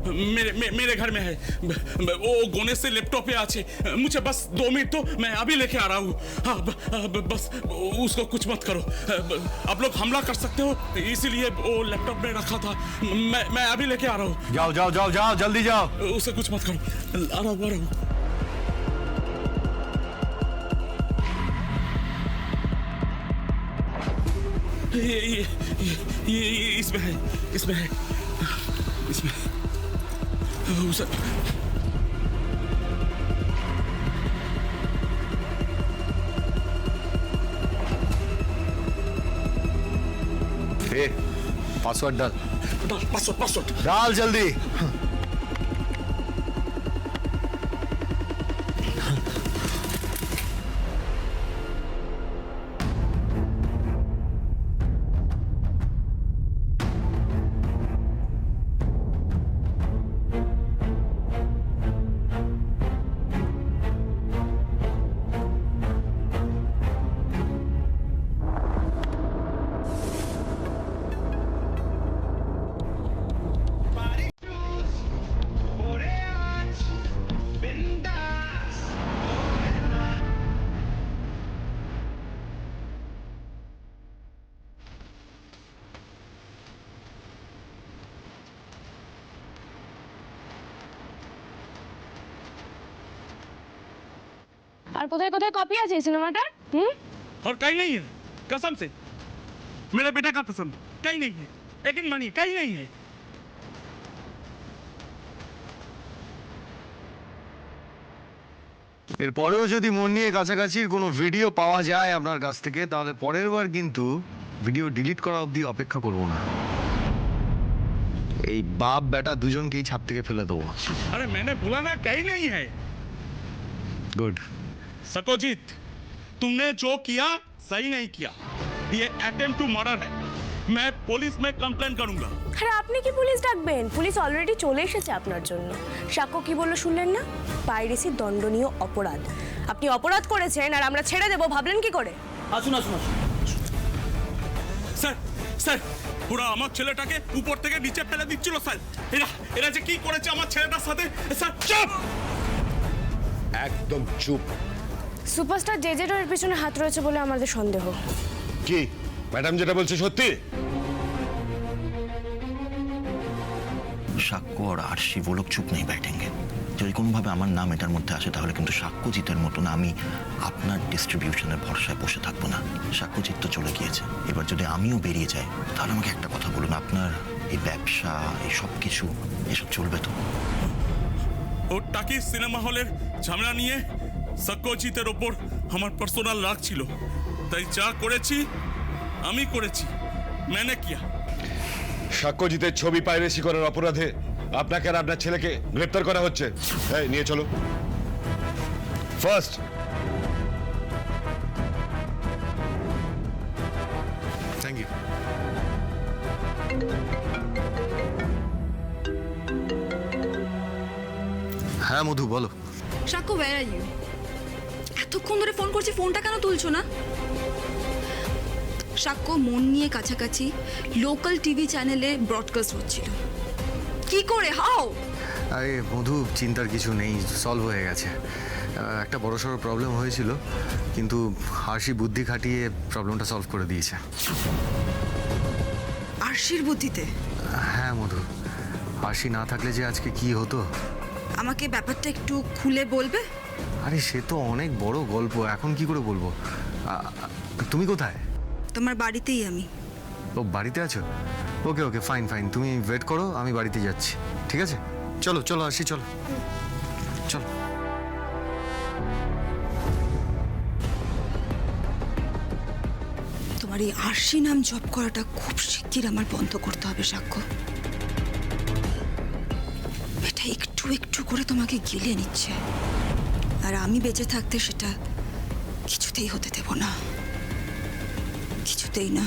मेरे घर में है। वो गोने से लैपटॉप पे आछे। मुझे बस 2 मिनट तो, मैं अभी लेके आ रहा हूँ। हाँ, बस उसको कुछ मत करो। आप लोग हमला कर सकते हो, इसीलिए वो लैपटॉप में रखा था। मैं अभी लेके आ रहा हूँ। जाओ जाओ जाओ जाओ, जल्दी जाओ। उसे कुछ मत करो। आ रहा हूँ। ये इसमें है। उसे पासवर्ड डाल। पासवर्ड डाल जल्दी। আর কোথায় কোথায় কপি আছে এই সিনেমাটার? और कहीं नहीं है, कसम से। मेरे बेटा का कसम, कहीं नहीं है। एक मनी कहीं नहीं है। এরপরেও যদি মন নিয়ে কাছাকাছির কোনো ভিডিও পাওয়া যায় আপনার কাছ থেকে, তাহলে পরের বার কিন্তু ভিডিও ডিলিট করা অবধি অপেক্ষা করবো না। এই বাপ বেটা দুজনকেই ছাদ থেকে ফেলে দেবো। अरे मैंने बोला ना कहीं नहीं है। গুড। सकोजीत, तुमने जो किया सही नहीं किया। ये अटेम्प्ट टू मर्डर है। मैं पुलिस में कंप्लेन करूंगा। আরে আপনি কি পুলিশ ডাকবেন? পুলিশ অলরেডি চলে এসেছে আপনার জন্য। সাক্ষ্য কি বললো শুনলেন না? পাইরেসি দণ্ডনীয় অপরাধ। আপনি অপরাধ করেছেন আর আমরা ছেড়ে দেব ভাবলেন কি করে? আসুন। স্যার স্যার, পুরো আমার ছেলেটাকে উপর থেকে নিচে ফেলে দিচ্ছিল স্যার। এরা যে কি করেছে আমার ছেলেটার সাথে। স্যার চুপ! একদম চুপ। সুপারস্টার জেজেরও এর পিছনে হাত রয়েছে বলে আমাদের সন্দেহ। কি ম্যাডাম যেটা বলছে সত্যি? সাক্ষ্য আর আরশি वो लोग চুপ नहीं बैठेंगे। যদি কোনোভাবে আমার নাম এটার মধ্যে আসে তাহলে কিন্তু সাক্ষ্যজিতের মতন আমি আপনার ডিস্ট্রিবিউশনের ভরসায় বসে থাকবো না। সাক্ষ্যজিৎ তো চলে গিয়েছে, এবার যদি আমিও বেরিয়ে যাই তাহলে আমাকে একটা কথা বলুন, আপনার এই ব্যবসা এই সব কিছু এসব চলবে তো? ও টাকি সিনেমা হলের ঝামেলা নিয়ে সত্যজিতের ওপর আমার পার্সোনাল রাগ ছিল, তাই যা করেছি আমি করেছি। मैंने किया। সাক্ষ্যজিতের ছবি পাইরেসি করার অপরাধে আপনাকে আর আপনার ছেলেকে গ্রেপ্তার করা হচ্ছে। এই নিয়ে চলো। First thank you. হ্যাঁ মধু বলো। সাক্ষ্য, where are you? এতক্ষণ ধরে ফোন করছি, ফোনটা কেন তুলছো না? সাক্ষ্য, মন নিয়ে কাছাকাছি লোকাল টিভি চ্যানেলে ব্রডকাস্ট হচ্ছিল। কি করে? হাও? আরে মধু, চিন্তার কিছু নেই, সলভ হয়ে গেছে। একটা বড়সড় প্রবলেম হয়েছিল, কিন্তু আরশি বুদ্ধি খাটিয়ে প্রবলেমটা সলভ করে দিয়েছে। আরশির বুদ্ধিতে? হ্যাঁ মধু, আরশি না থাকলে যে আজকে কি হতো। আমাকে ব্যাপারটা একটু খুলে বলবে? আরে সে তো অনেক বড় গল্প, এখন কি করে বলবো। তুমি কোথায়? তোমার বাড়িতেই আমি। ও বাড়িতে আছো? ওকে ওকে, ফাইন ফাইন, তুমি ওয়েট করো, আমি বাড়িতে যাচ্ছি। ঠিক আছে, চলো চলো আরশি, চলো চলো। তোমার এই আরশি নাম জপ করাটা খুব শিগগির আমার বন্ধ করতে হবে সাক্ষ্য। এটা একটু একটু করে তোমাকে গিলে নিচ্ছে, আর আমি বেঁচে থাকতে সেটা কিছুতেই হতে দেব না, কিছুতেই না।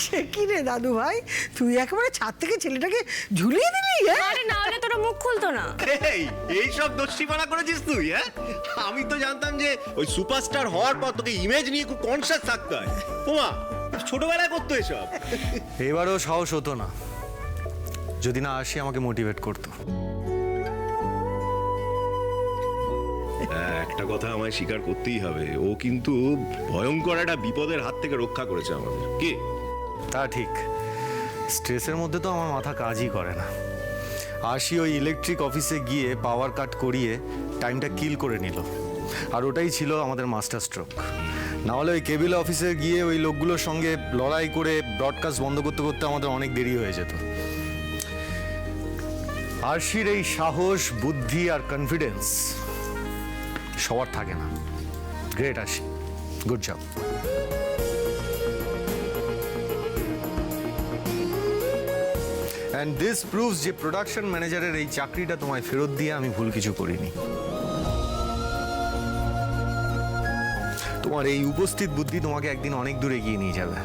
সে কি রে দাদু ভাই, তুই একেবারে ছাদ থেকে ছেলেটাকে ঝুলিয়ে দিলি? আরে না হলে তোরা মুখ খুলতো না। এই সব দোষীপনা করেছিস তুই? হ্যাঁ, আমি তো জানতাম যে ওই সুপারস্টার হওয়ার পর তোকে ইমেজ নিয়ে খুব কনসিয়াস থাকতে হয়। ওমা, ছোটবেলায় করতো এসব। এবারও সাহস হতো না যদি না আরশি আমাকে মোটিভেট করতো। একটা কথা আমায় স্বীকার করতেই হবে, ও কিন্তু ভয়ঙ্কর একটা বিপদের হাত থেকে রক্ষা করেছে আমাদের। কি? তা ঠিক, স্ট্রেসের মধ্যে তো আমার মাথা কাজই করে না। আরশি ওই ইলেকট্রিক অফিসে গিয়ে পাওয়ার কাট করিয়ে টাইমটা কিল করে নিল, আর ওটাই ছিল আমাদের মাস্টার স্ট্রোক। না হলে ওই কেবিল অফিসে গিয়ে ওই লোকগুলোর সঙ্গে লড়াই করে ব্রডকাস্ট বন্ধ করতে করতে আমাদের অনেক দেরি হয়ে যেত। আরশির এই সাহস, বুদ্ধি আর কনফিডেন্স সবার থাকে না। Great Arshi, good job. And this proves যে প্রোডাকশন ম্যানেজারের এই চাকরিটা তোমায় ফেরত দিয়ে আমি ভুল কিছু করিনি। তোমার এই উপস্থিত বুদ্ধি তোমাকে একদিন অনেক দূর এগিয়ে নিয়ে যাবে।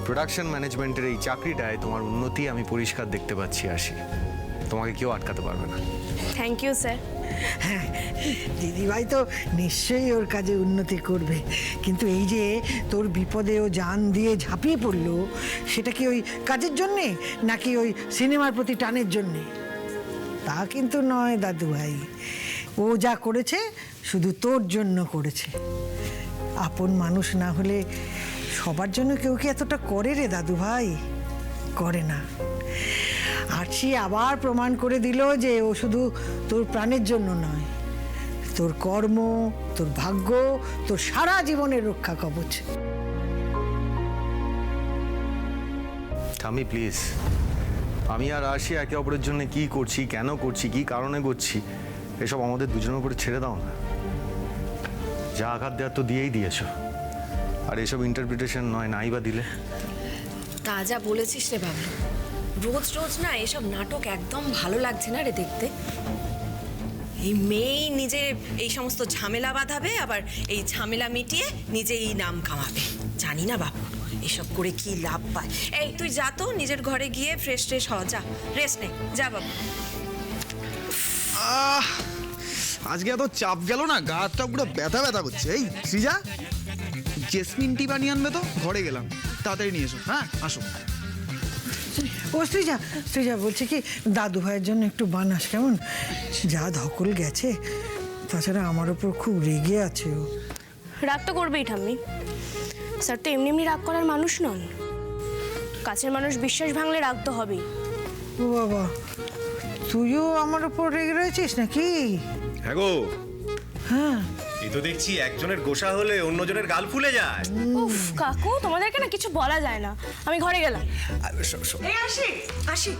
প্রোডাকশন ম্যানেজমেন্টের এই চাকরিটায় তোমার উন্নতি আমি পরিষ্কার দেখতে পাচ্ছি আরশি। তোমাকে কেউ আটকাতে পারবে না। Thank you sir. হ্যাঁ, দিদিভাই তো নিশ্চয়ই ওর কাজে উন্নতি করবে, কিন্তু এই যে তোর বিপদে ও জান দিয়ে ঝাঁপিয়ে পড়লো, সেটা কি ওই কাজের জন্যে নাকি ওই সিনেমার প্রতি টানের জন্যে? তা কিন্তু নয় দাদু ভাই, ও যা করেছে শুধু তোর জন্য করেছে। আপন মানুষ না হলে সবার জন্য কেউ কি এতটা করে রে দাদু ভাই? করে না। আরশি আবার প্রমাণ করে দিল যে ও শুধু তোর প্রাণের জন্য নয়, তোর কর্ম, তোর ভাগ্য, তোর সারা জীবনের রক্ষা কবচ। থামি প্লিজ, আমি আর আরশি একে অপরের জন্য কি করছি, কেন করছি, কি কারণে করছি, এসব আমাদের দুজনের উপরে ছেড়ে দাও না। যা আঘাত দেওয়ার তো দিয়েই দিয়েছো, আর এসব ইন্টারপ্রিটেশন নয়, নাই বা দিলে। তা যা বলেছিস রে বাবু, রোজ রোজ না এসব নাটক একদম ভালো লাগছে না রে দেখতে। এই মেয়েই নিজে এই সমস্ত ঝামেলা বাঁধাবে, আবার এই ঝামেলা মিটিয়ে নিজেই নাম কামাবে। জানি না বাবু এসব করে কি লাভ পায়। এই তুই যা তো নিজের ঘরে গিয়ে ফ্রেশ ট্রেশ হওয়া, যা রেস্ট নে, যা বাবু। আজকে এত চাপ গেল না, গাটা পুরো ব্যথা ব্যথা করছে। এই সৃজা, জেসমিন টি বানিয়ে আনবে তো, ঘরে গেলাম, তাড়াতাড়ি নিয়ে এসো। হ্যাঁ আসো। ও সৃজা, সৃজা বলছে কি দাদু ভাইয়ের জন্য একটু বানাস, কেমন? যা ধকল গেছে, তাছাড়া আমার ওপর খুব রেগে আছে ও। রাগ তো করবেই ঠাম্মি, স্যার তো এমনি এমনি রাগ করার মানুষ নন। কাছের মানুষ বিশ্বাস ভাঙলে রাগ তো হবেই। ও বাবা, তুইও আমার ওপর রেগে রয়েছিস নাকি? হ্যাঁ গো, হ্যাঁ। এই তো দেখছি একজনের গোসা হলে অন্যজনের গাল ফুলে যায়। উফ কাকু, তোমাদেরকে না কিছু বলা যায় না। আমি ঘরে গেলাম। আসি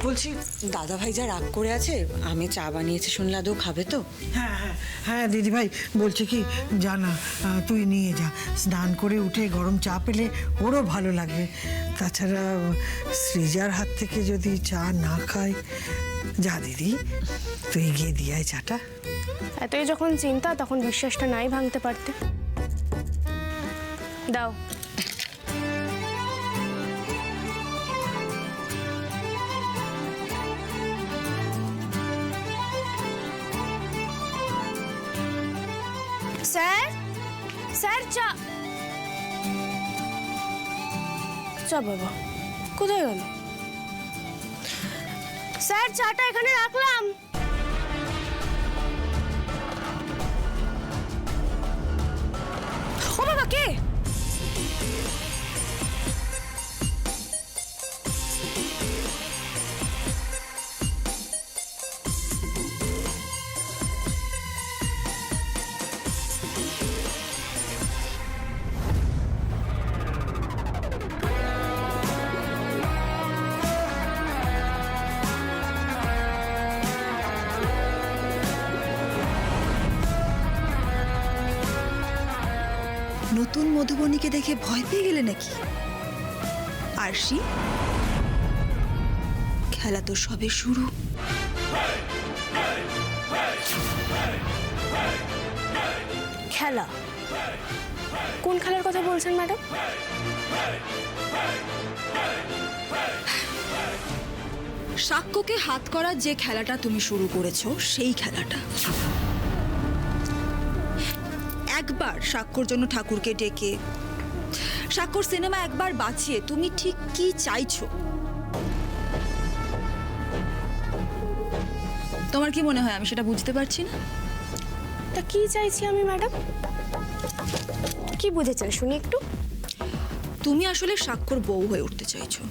বলছি, দাদা ভাই যা রাগ করে আছে, আমি চা বানিয়েছি শুনলে আদৌ খাবে তো? হ্যাঁ হ্যাঁ হ্যাঁ দিদিভাই বলছে কি জানা, তুই নিয়ে যা, স্নান করে উঠে গরম চা পেলে ওরও ভালো লাগবে। তাছাড়া সৃজার হাত থেকে যদি চা না খায়, যা দিদি তুই গিয়ে দিয়ে আয় চাটা। এতই যখন চিন্তা, তখন বিশ্বাসটা নাই ভাঙতে পারতে। দাও। স্যার, স্যার চা। চা বাবা কোথায় গেল? স্যার চাটা এখানে রাখলাম। ও বাবা, কে? নতুন মধুবনীকে দেখে ভয় পেয়ে গেলে নাকি? আরশি, খেলা তো সবে শুরু। খেলা? কোন খেলার কথা বলছেন ম্যাডাম? সাক্ষ্যকে হাত করার যে খেলাটা তুমি শুরু করেছো, সেই খেলাটা। একবার সাক্ষ্যর জন্য ঠাকুরকে ডেকে স্বাক্ষর সিনেমা একবার বাঁচিয়ে তুমি ঠিক কি চাইছো? তোমার কি মনে হয় আমি সেটা বুঝতে পারছি না? তা কি চাইছি আমি ম্যাডাম? কি বুঝেছেন শুনি একটু। তুমি আসলে স্বাক্ষর বউ হয়ে উঠতে চাইছো।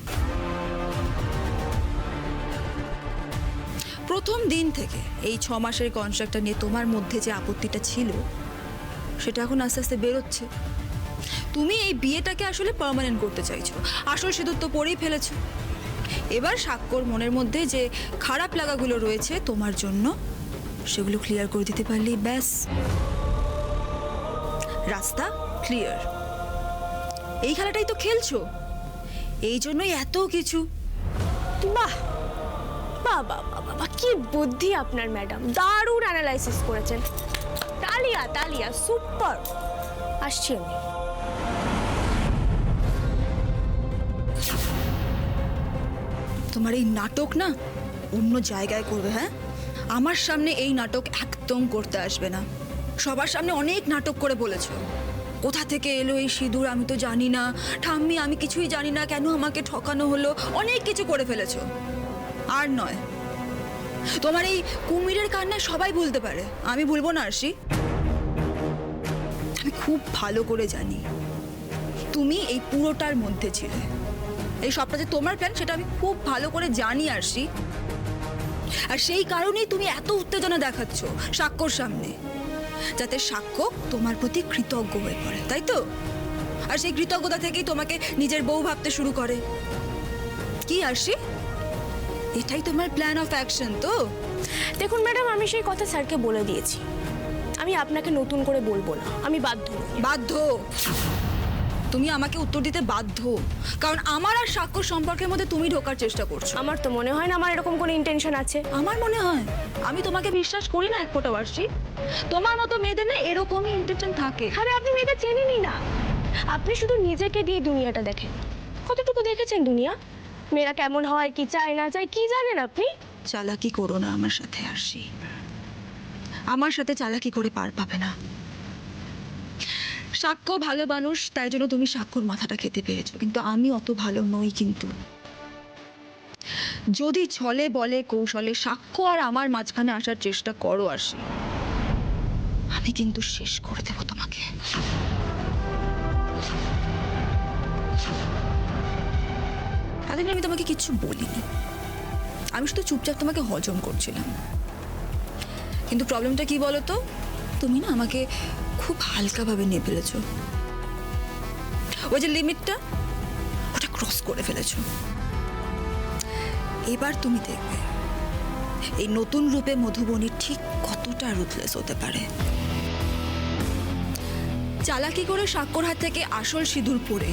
প্রথম দিন থেকে এই 6 মাসের কন্ট্রাক্টটা নিয়ে তোমার মধ্যে যে আপত্তিটা ছিল সেটা এখন আস্তে আস্তে বেরোচ্ছে। তুমি এই বিয়েটাকে আসলে পার্মানেন্ট করতে চাইছো। আসল সিঁদুর তো পরেই ফেলেছো। এবার স্বাক্ষর মনের মধ্যে যে খারাপ লাগাগুলো রয়েছে তোমার জন্য সেগুলো ক্লিয়ার করে দিতে পারলেই ব্যাস, রাস্তা ক্লিয়ার। এই খেলাটাই তো খেলছো, এই জন্যই এত কিছু। বাহ বাহ বাহ বাবা, কি বুদ্ধি আপনার ম্যাডাম, দারুণ অ্যানালাইসিস করেছেন। তালিয়া তালিয়া, সুপার। আসছি আমি। তোমার এই নাটক না অন্য জায়গায় করবে। হ্যাঁ, আমার সামনে এই নাটক একদম করতে আসবে না। সবার সামনে অনেক নাটক করে বলেছো, কোথা থেকে এলো এই সিঁদুর আমি তো জানি না, ঠাম্মি আমি কিছুই জানি না, কেন আমাকে ঠকানো হলো, অনেক কিছু করে ফেলেছো। আর নয়, তোমার এই কুমিরের কান্না সবাই ভুলতে পারে, আমি ভুলবো না আরশি। আমি খুব ভালো করে জানি তুমি এই পুরোটার মধ্যে ছিলে। এই সবটা যে তোমার প্ল্যান সেটা আমি খুব ভালো করে জানি আরশি। আর সেই কারণেই তুমি এত উত্তেজনা দেখাচ্ছ স্বাক্ষর সামনে, যাতে সাক্ষ্য তোমার প্রতি কৃতজ্ঞ হয়ে পড়ে, তাই তো? আর সেই কৃতজ্ঞতা থেকেই তোমাকে নিজের বউ ভাবতে শুরু করে। কি আরশি, এটাই তোমার প্ল্যান অফ অ্যাকশন তো? দেখুন ম্যাডাম, আমি সেই কথা স্যারকে বলে দিয়েছি, আমি আপনাকে নতুন করে বলবো না, আমি বাধ্য। বাধ্য? তুমি আমাকে উত্তর দিতে বাধ্য, কারণ আমার আর স্বাক্ষর সম্পর্কের মধ্যে তুমি ঢোকার চেষ্টা করছো। আমার তো মনে হয় না আমার এরকম কোনো ইন্টেনশন আছে। আমার মনে হয়, আমি তোমাকে বিশ্বাস করি না এক ফোঁটা আরশি। তোমার মতো মেয়েদের না এরকমই ইন্টেনশন থাকে। আরে আপনি মেয়েটা চেনেনই না, আপনি শুধু নিজেকে দিয়ে দুনিয়াটা দেখেন। কতটুকু দেখেছেন দুনিয়া? মেয়েরা কেমন হয়, কি চায় না চায়, কি জানেন আপনি? চালাকি করো না আমার সাথে আরশি, আমার সাথে চালাকি করে পার পাবে না। সাক্ষ্য ভালো মানুষ, তাই জন্য তুমি সাক্ষ্যর মাথাটা খেতে পেরেছো, কিন্তু আমি অত ভালো নই। কিন্তু যদি ছলে বলে কৌশলে সাক্ষ্য আর আমার মাঝখানে আসার চেষ্টা করো আরশি, আমি কিন্তু শেষ করে দেবো তোমাকে। এতদিন আমি তোমাকে কিচ্ছু বলিনি, আমি শুধু চুপচাপ তোমাকে হজম করছিলাম। কিন্তু প্রবলেমটা কি বলো তো, তুমি না আমাকে খুব হালকাভাবে নিয়ে ফেলেছো। ওই যে লিমিটটা, ওটা ক্রস করে ফেলেছো। এবার তুমি দেখবে এই নতুন রূপে মধুবনী ঠিক কতটা রুথলেস হতে পারে। চালাকি করে স্বাক্ষর হাত থেকে আসল সিঁদুর পরে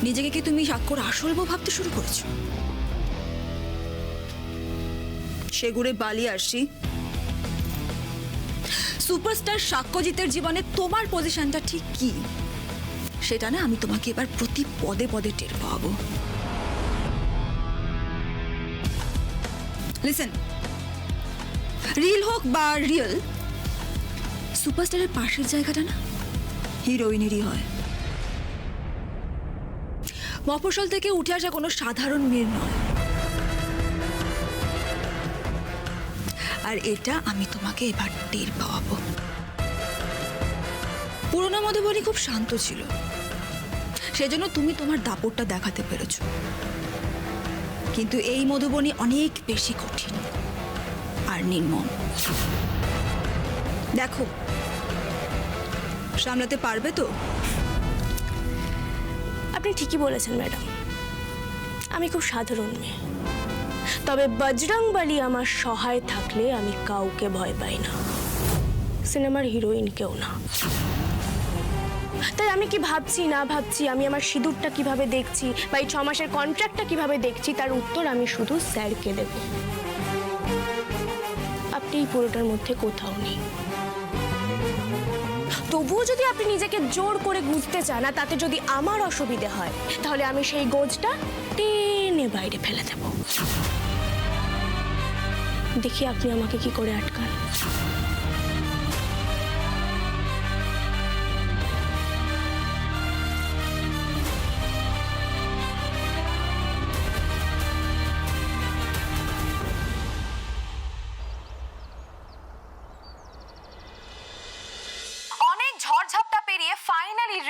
নিজেকে কি তুমি স্বাক্ষর আসল বউ ভাবতে শুরু করেছো? সেগুড়ে বালি আরশি, সুপারস্টার সাক্ষ্যজিতের জীবনে তোমার পজিশনটা ঠিক কি সেটা না আমি তোমাকে এবার প্রতি পদে পদে টের পাবো। লিসেন, রিল হোক বা রিয়েল, সুপারস্টারের পাশের জায়গাটা না হিরোইনেরই হয়। মফস্বল থেকে উঠে আসা কোনো সাধারণ মেয়ের নয়। আর এটা আমি তোমাকে এবার টের পাওয়াবো। পুরোনো মধুবনী খুব শান্ত ছিল, সেজন্য তুমি তোমার দাপটটা দেখাতে পেরেছো। কিন্তু এই মধুবনী অনেক বেশি কঠিন আর নির্মম। দেখো, সামলাতে পারবে তো? আপনি ঠিকই বলেছেন ম্যাডাম, আমি খুব সাধারণ মেয়ে, তবে বজরংবলী আমার সহায় থাকলে আমি কাউকে ভয় পাই না, সিনেমার হিরোইনকেও না। তাই আমি কি ভাবছি না ভাবছি, আমি আমার সিঁদুরটা কিভাবে দেখছি বা এই 6 মাসের কন্ট্রাক্টটা কিভাবে দেখছি, তার উত্তর আমি শুধু স্যারকে দেব। আপনি এই পুরোটার মধ্যে কোথাও নেই। তবুও যদি আপনি নিজেকে জোর করে গুঁজতে চান, না তাতে যদি আমার অসুবিধে হয়, তাহলে আমি সেই গোঁজটা টেনে বাইরে ফেলে দেব। দেখি আপনি আমাকে কি করে আটকান।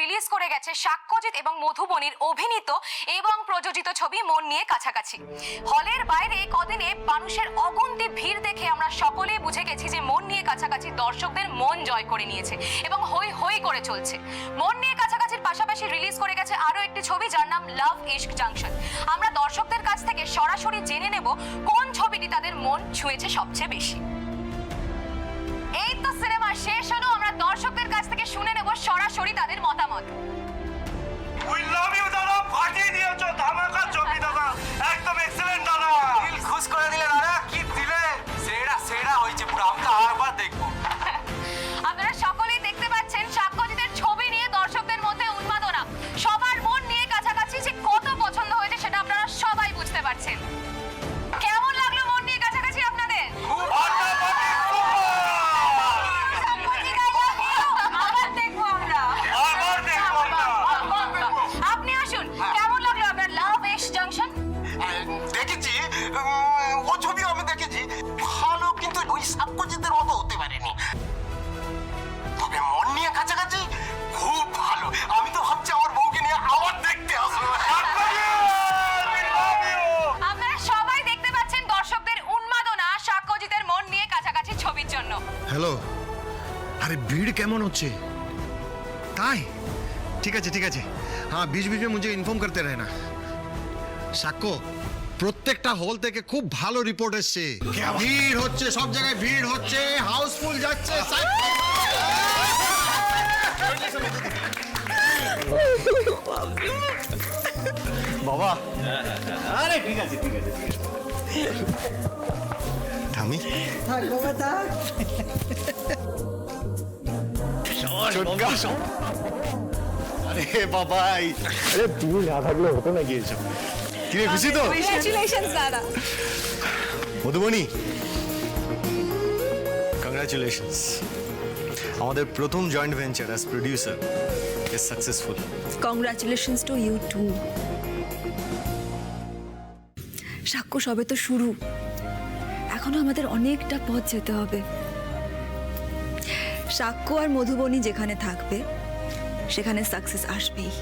রিলিজ করে গেছে সাক্ষ্যজিৎ এবং মধুবনীর অভিনীত এবং প্রযোজিত ছবি মন নিয়ে কাছাকাছি। হলের বাইরে কদিনে মানুষের অগুন্তি ভিড় দেখে আমরা সকলেই বুঝে গেছি যে মন নিয়ে কাছাকাছি দর্শকদের মন জয় করে নিয়েছে এবং হই হই করে চলছে। মন নিয়ে কাছাকাছির পাশাপাশি রিলিজ করে গেছে আরো একটি ছবি যার নাম লাভ ইশক জাংশন। আমরা দর্শকদের কাছ থেকে সরাসরি জেনে নেব কোন ছবিটি তাদের মন ছুঁয়েছে সবচেয়ে বেশি। এই তো সিনেমা শেষ হলো, আমরা দর্শকদের কাছ থেকে শুনে নেব সরাসরি তাদের মতামত। উই লাভ ইউ দাদা, ফাটিয়ে দিয়েছো, ধামাকা ছবি দাদা, একদম এক্সেলেন্ট দাদা। দিল খুশ করে দিলে দাদা, কি দিলে, সেরা সেরা হয়েছে পুরো, আমরা আরেকবার দেখবো। আপনারা সকলেই দেখতে পাচ্ছেন সাক্ষ্যজিতের ছবি নিয়ে দর্শকদের মধ্যে উন্মাদনা, সবার মন নিয়ে কাছাকাছি যে কত পছন্দ হয়েছে সেটা আপনারা সবাই বুঝতে পারছেন। কেমন লাগলো মন নিয়ে কাছাকাছি আপনাদের? খুব ভালো, আবার দেখবো আমরা, আবার দেখবো আমরা। আপনি আসুন, কেমন লাগলো আপনার লাভ ইশক জাংশন? দেখেছি, ও ছবি আমি দেখেছি, ভালো, কিন্তু ওই সাক্ষ্যজিতের মতো হতে পারেনি। তবে মন নিয়ে কাছাকাছি খুব ভালো। আমি তো ভাবছি আমার বউকে নিয়ে আবার দেখতে আসবো। আপনারা সবাই দেখতে পাচ্ছেন দর্শকদের উন্মাদনা সাক্ষ্যজিতের মন নিয়ে কাছাকাছি ছবির জন্য। হ্যালো, আরে ভিড় কেমন হচ্ছে? তাই ঠিক আছে ঠিক আছে, হ্যাঁ बीच बीच में मुझे इन्फॉर्म करते रहना। সাক্ষ্য, প্রত্যেকটা হল থেকে খুব ভালো রিপোর্ট এসছে। ভিড় হচ্ছে, সব জায়গায় ভিড় হচ্ছে, হাউসফুল যাচ্ছে। বাবা, আরে ঠিক আছে ঠিক আছে। ঠামি, ভাগ্যবতা আরে বাবাই, আরে তুমি না থাকলে হতো না গিয়েছো। কি রে, খুশি তো? কংগ্রাচুলেশনস দাদা। মধুবনী, কংগ্রাচুলেশনস, আমাদের প্রথম joint venture as producer is successful. Congratulations to you too. সাক্ষ্য সবে তো শুরু, এখনো আমাদের অনেকটা পথ যেতে হবে। সাক্ষ্য আর মধুবনী যেখানে থাকবে সেখানে সাকসেস আসবেই।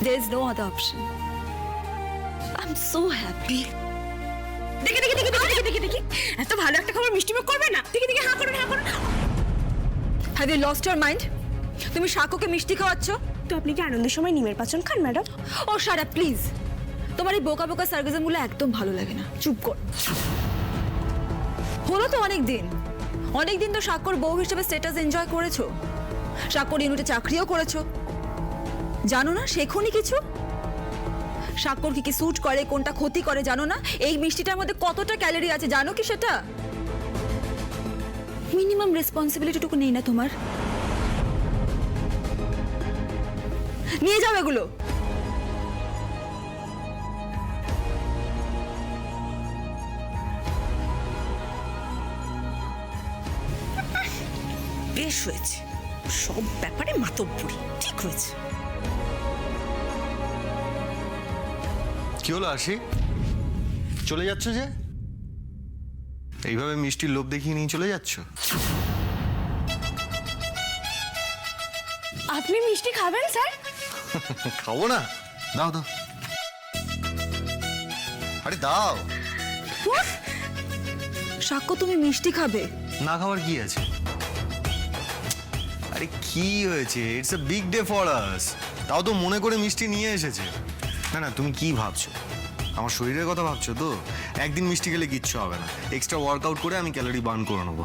There is no other option. I'm so happy. দেখি দেখি দেখি দেখি দেখি দেখি এত ভালো একটা খবর মিষ্টি মুখ করবে না? দেখি দেখি, হ্যাঁ করুন হ্যাঁ করুন। Have you lost your mind? তুমি সাক্ষ্যকে মিষ্টি খাওয়াচ্ছ? তো আপনি কি আনন্দের সময় নিমের পাচন খান madam? Oh shut up please. তোমার এই বোকা বোকা সার্কাজমগুলো একদম ভালো লাগে না, চুপ কর। হলো তো অনেক দিন তো সাক্ষ্যর বউ হিসেবে স্ট্যাটাস এনজয় করেছো, সাক্ষ্যর ইউনিটে চাকরিও করেছো। জানো না শেখোনি কিছু? সাক্ষ্যর কি কি স্যুট করে, কোনটা ক্ষতি করে জানো না? এই মিষ্টিটার মধ্যে কতটা ক্যালোরি আছে জানো কি সেটা? মিনিমাম রেসপন্সিবিলিটিটুকু নেই না তোমার? নিয়ে যাও এগুলো। বেশ হয়েছে, সব ব্যাপারে মাতব্বরি, ঠিক হয়েছে। কি হলো আশি, চলে যাচ্ছ যে? এইভাবে মিষ্টির লোভ দেখিয়ে নিয়ে চলে যাচ্ছ? আপনি মিষ্টি খাবেন স্যার? খাবো না, দাও দাও, আরে দাও। সাক্ষ্য তুমি মিষ্টি খাবে? না খাওয়ার কি আছে? আরে কি হয়েছে, it's a big day for us. তাও তো মনে করে মিষ্টি নিয়ে এসেছে। না না, তুমি কি ভাবছো? আমার শরীরের কথা ভাবছো তো? একদিন মিষ্টি খেলে কিচ্ছু হবে না, এক্সট্রা ওয়ার্কআউট করে আমি ক্যালোরি বার্ন করে নেবো।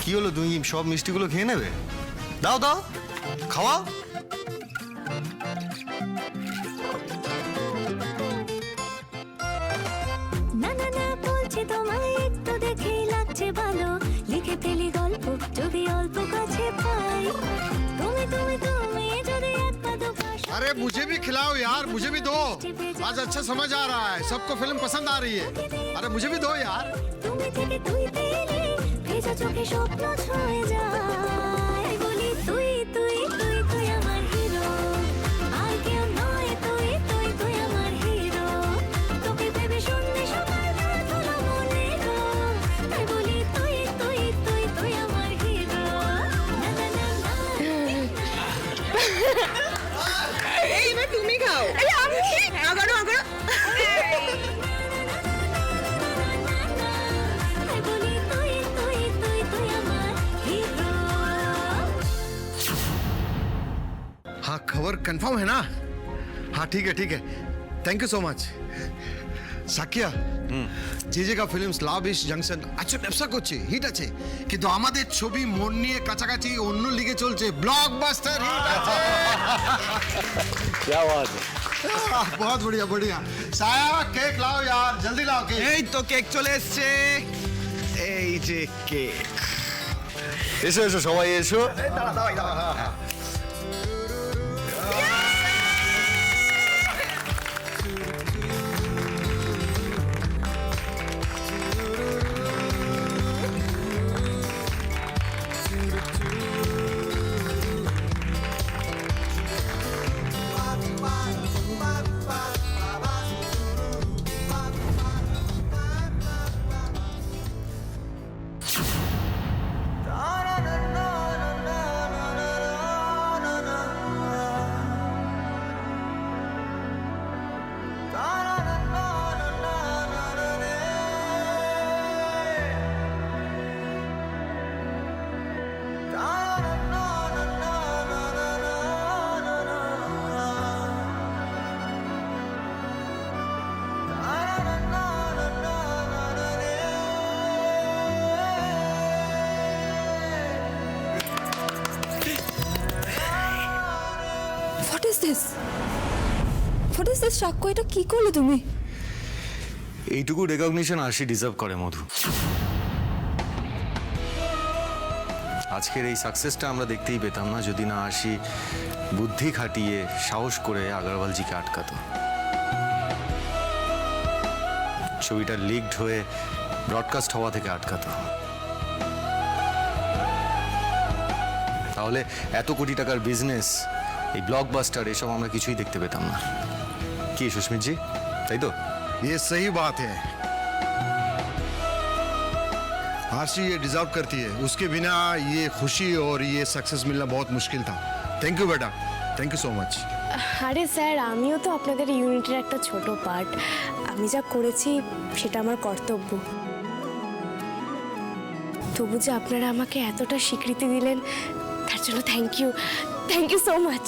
কি হলো, তুমি সব মিষ্টিগুলো খেয়ে নেবে? দাও দাও, খাওয়াও। না না না বলছি তোমায় একটু দেখেই লাগছে ভালো, লিখে ফেলি গল্প যদি অল্প কাছে পাই। তুমি তুমি তুমি যদি এক পা দু পা अरे मुझे भी खिलाओ यार, मुझे भी दो। आज अच्छा समझ आ रहा है, सबको फिल्म पसंद आ रही है। अरे मुझे भी दो यार। তুমি থেকে তুই পেলে ভেজা চোখে স্বপ্ন ছুঁয়ে যায়। বলি তুই তুই তুই তুই আমার হিরো, আর কেউ নয়। তুই তুই তুই আমার হিরো, তোকে ভেবে সন্ধ্যে সকাল রাত হলো মনে গো। তাই বলি তুই তুই नंबर कंफर्म है ना? हाँ ठीक है थैंक यू सो मच সাকিয়া জিজেকা ফিল্মস লাভ ইস জাংশন আচ্ছা ব্যবসা করছে হিট আছে কিন্তু আমাদের ছবি মন নিয়ে কাছাকাছি অন্য লিগে চলছে ব্লকবাস্টার হিট আছে क्या बात है बहुत बढ़िया बढ़िया साया केक लाओ यार जल्दी लाओ केक এই তো কেক চলে এসছে এই যে কেক এসো এসো সবাই এসো হোয়াট ইজ দিস সাক্ষ্য, এটা কি করলে তুমি? এইটুকু রেকগনিশন আশি ডিজার্ভ করে মধু। আজকের এই সাকসেসটা আমরা দেখতেই পেতাম না যদি না আশি বুদ্ধি খাটিয়ে সাহস করে আগরওয়ালজিকে আটকাতো। ছবিটা লিকড হয়ে ব্রডকাস্ট হওয়া থেকে আটকাতো। তাহলে এত কোটি টাকার বিজনেস, এই ব্লকবাস্টার, এসব আমরা কিছুই দেখতে পেতাম না। কি সুস্মিত জি, তাই তো? ये सही बात है आरसी ये डिजर्व करती है, उसके बिना ये खुशी और ये सक्सेस मिलना बहुत मुश्किल था। थैंक यू बेटा, थैंक यू सो मच। আরে স্যার, আমিও তো আপনাদের ইউনিটের একটা ছোট পার্ট। আমি যা করেছি সেটা আমার কর্তব্য। তবু যে আপনারা আমাকে এতটা স্বীকৃতি দিলেন তার জন্য থ্যাংক ইউ সো মাচ।